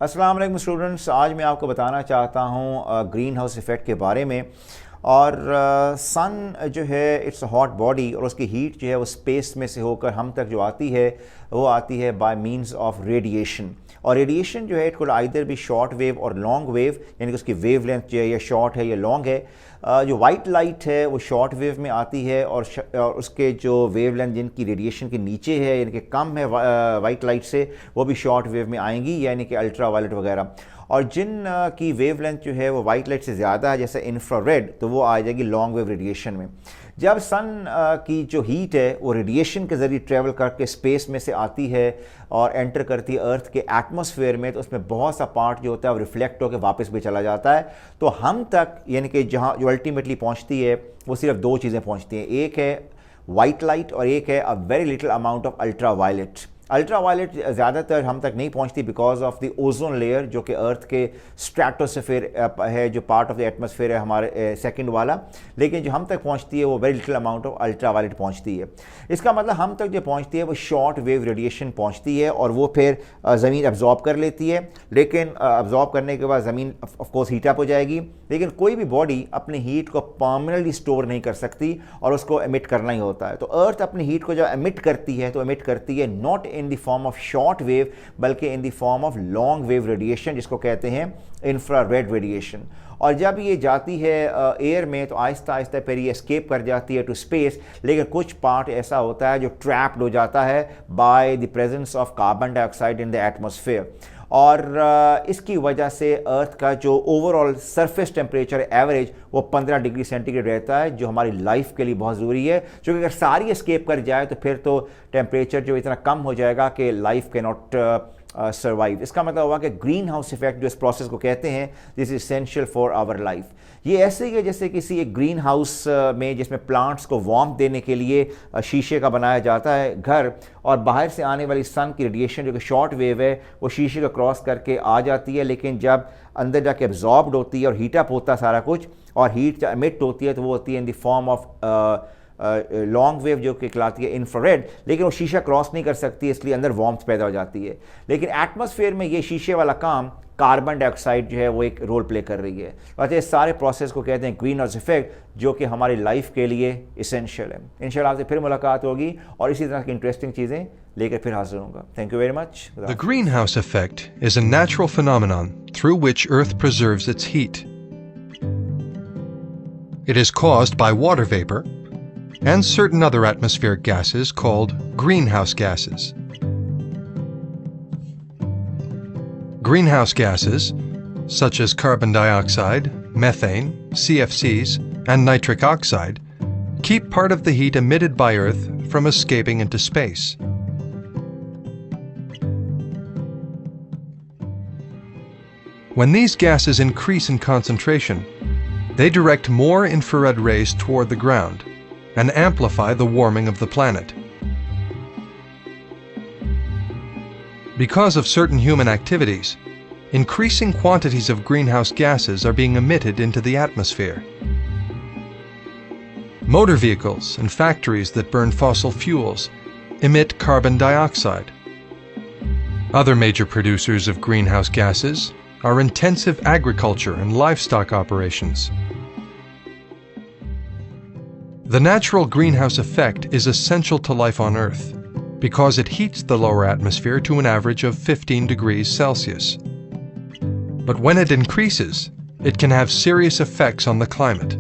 अस्सलाम वालेकुम स्टूडेंट्स, आज मैं आपको बताना चाहता हूँ ग्रीन हाउस इफ़ेक्ट के बारे में। और सन जो है इट्स अ हॉट बॉडी, और उसकी हीट जो है वो स्पेस में से होकर हम तक जो आती है वो आती है बाय मींस ऑफ रेडिएशन। और रेडिएशन जो है इट कुड आइदर भी शॉर्ट वेव और लॉन्ग वेव, यानी कि उसकी वेव लेंथ जो है या शॉर्ट है या लॉन्ग है। जो वाइट लाइट है वो शॉर्ट वेव में आती है, और उसके जो वेव लेंथ जिनकी रेडिएशन के नीचे है यानी कि कम है वाइट लाइट से, वो भी शॉर्ट वेव में आएंगी, यानी कि अल्ट्रा वायलेट वगैरह। और जिन की वेव लेंथ जो है वो वाइट लाइट से ज़्यादा है, जैसे इंफ्रारेड, तो वो आ जाएगी लॉन्ग वेव रेडिएशन में। जब सन की जो हीट है वो रेडिएशन के ज़रिए ट्रैवल करके स्पेस में से आती है और एंटर करती है अर्थ के एटमॉस्फेयर में, तो उसमें बहुत सा पार्ट जो होता है वो रिफ्लेक्ट होकर वापस भी चला जाता है। तो हम तक यानी कि जहाँ जो अल्टीमेटली पहुँचती है वो सिर्फ दो चीज़ें पहुँचती हैं, एक है वाइट लाइट और एक है a very little amount of ultraviolet. Ultraviolet ज़्यादातर हम तक नहीं पहुंचती because of the ozone layer, जो कि अर्थ के स्ट्रेटोस्फीयर है, जो पार्ट ऑफ द एटमॉस्फेयर है हमारे सेकंड वाला। लेकिन जो हम तक पहुंचती है वो very little amount of ultraviolet पहुंचती है। इसका मतलब हम तक जो पहुंचती है वो शॉर्ट वेव रेडिएशन पहुंचती है, और वो फिर ज़मीन अब्जॉर्ब कर लेती है। लेकिन अब्जॉर्ब करने के बाद ज़मीन ऑफकोर्स हीट अप हो जाएगी, लेकिन कोई भी बॉडी अपनी हीट को परमानेंटली स्टोर नहीं कर सकती और उसको एमिट करना ही होता है। तो अर्थ अपनी हीट को जब एमिट करती है तो एमिट करती है not in the form of short wave, बल्कि in the form of long wave radiation, जिसको कहते हैं इंफ्रारेड रेडिएशन। और जब ये जाती है एयर में तो आहिस्ता आहिस्ता फिर ये एस्केप कर जाती है टू स्पेस, लेकिन कुछ पार्ट ऐसा होता है जो ट्रैप्ड हो जाता है by the presence of carbon dioxide in the atmosphere. और इसकी वजह से अर्थ का जो ओवरऑल सरफेस टेम्परेचर एवरेज वो 15 डिग्री सेंटीग्रेड रहता है, जो हमारी लाइफ के लिए बहुत ज़रूरी है। क्योंकि अगर सारी एस्केप कर जाए तो फिर तो टेम्परेचर जो इतना कम हो जाएगा कि लाइफ के नॉट सर्वाइव। इसका मतलब हुआ कि ग्रीन हाउस इफेक्ट जो इस प्रोसेस को कहते हैं, this is essential for our life. ये ऐसे ही है जैसे किसी एक ग्रीन हाउस में जिसमें प्लांट्स को वार्म देने के लिए शीशे का बनाया जाता है घर, और बाहर से आने वाली सन की रेडिएशन जो कि शॉर्ट वेव है वो शीशे को क्रॉस करके आ जाती है, लेकिन जब अंदर जाके एब्जॉर्ब्ड होती है और हीटअप होता है सारा कुछ, और हीट जब एमिट होती है तो वो होती है इन the form of long wave जो कि कहलाती है इंफ्रारेड। लेकिन वो शीशा क्रॉस नहीं कर सकती, इसलिए अंदर वार्मथ पैदा हो जाती है। लेकिन एटमॉस्फेयर में ये शीशे वाला काम कार्बन डाइऑक्साइड जो है वो एक रोल प्ले कर रही है। वैसे इस सारे प्रोसेस को कहते हैं ग्रीन हाउस इफेक्ट, जो कि हमारी लाइफ के लिए इसेंशियल है। इंशाल्लाह आपसे फिर मुलाकात होगी और इसी तरह की इंटरेस्टिंग चीज़ें लेकर फिर हाजिर होऊंगा। Thank you very much. The greenhouse effect is a natural phenomenon through which Earth preserves its heat. It is caused by water vapor and certain other atmospheric gases called greenhouse gases. Greenhouse gases, such as carbon dioxide, methane, CFCs, and nitric oxide, keep part of the heat emitted by Earth from escaping into space. When these gases increase in concentration, they direct more infrared rays toward the ground and amplify the warming of the planet. Because of certain human activities, increasing quantities of greenhouse gases are being emitted into the atmosphere. Motor vehicles and factories that burn fossil fuels emit carbon dioxide. Other major producers of greenhouse gases are intensive agriculture and livestock operations. The natural greenhouse effect is essential to life on Earth because it heats the lower atmosphere to an average of 15 degrees Celsius. But when it increases, it can have serious effects on the climate.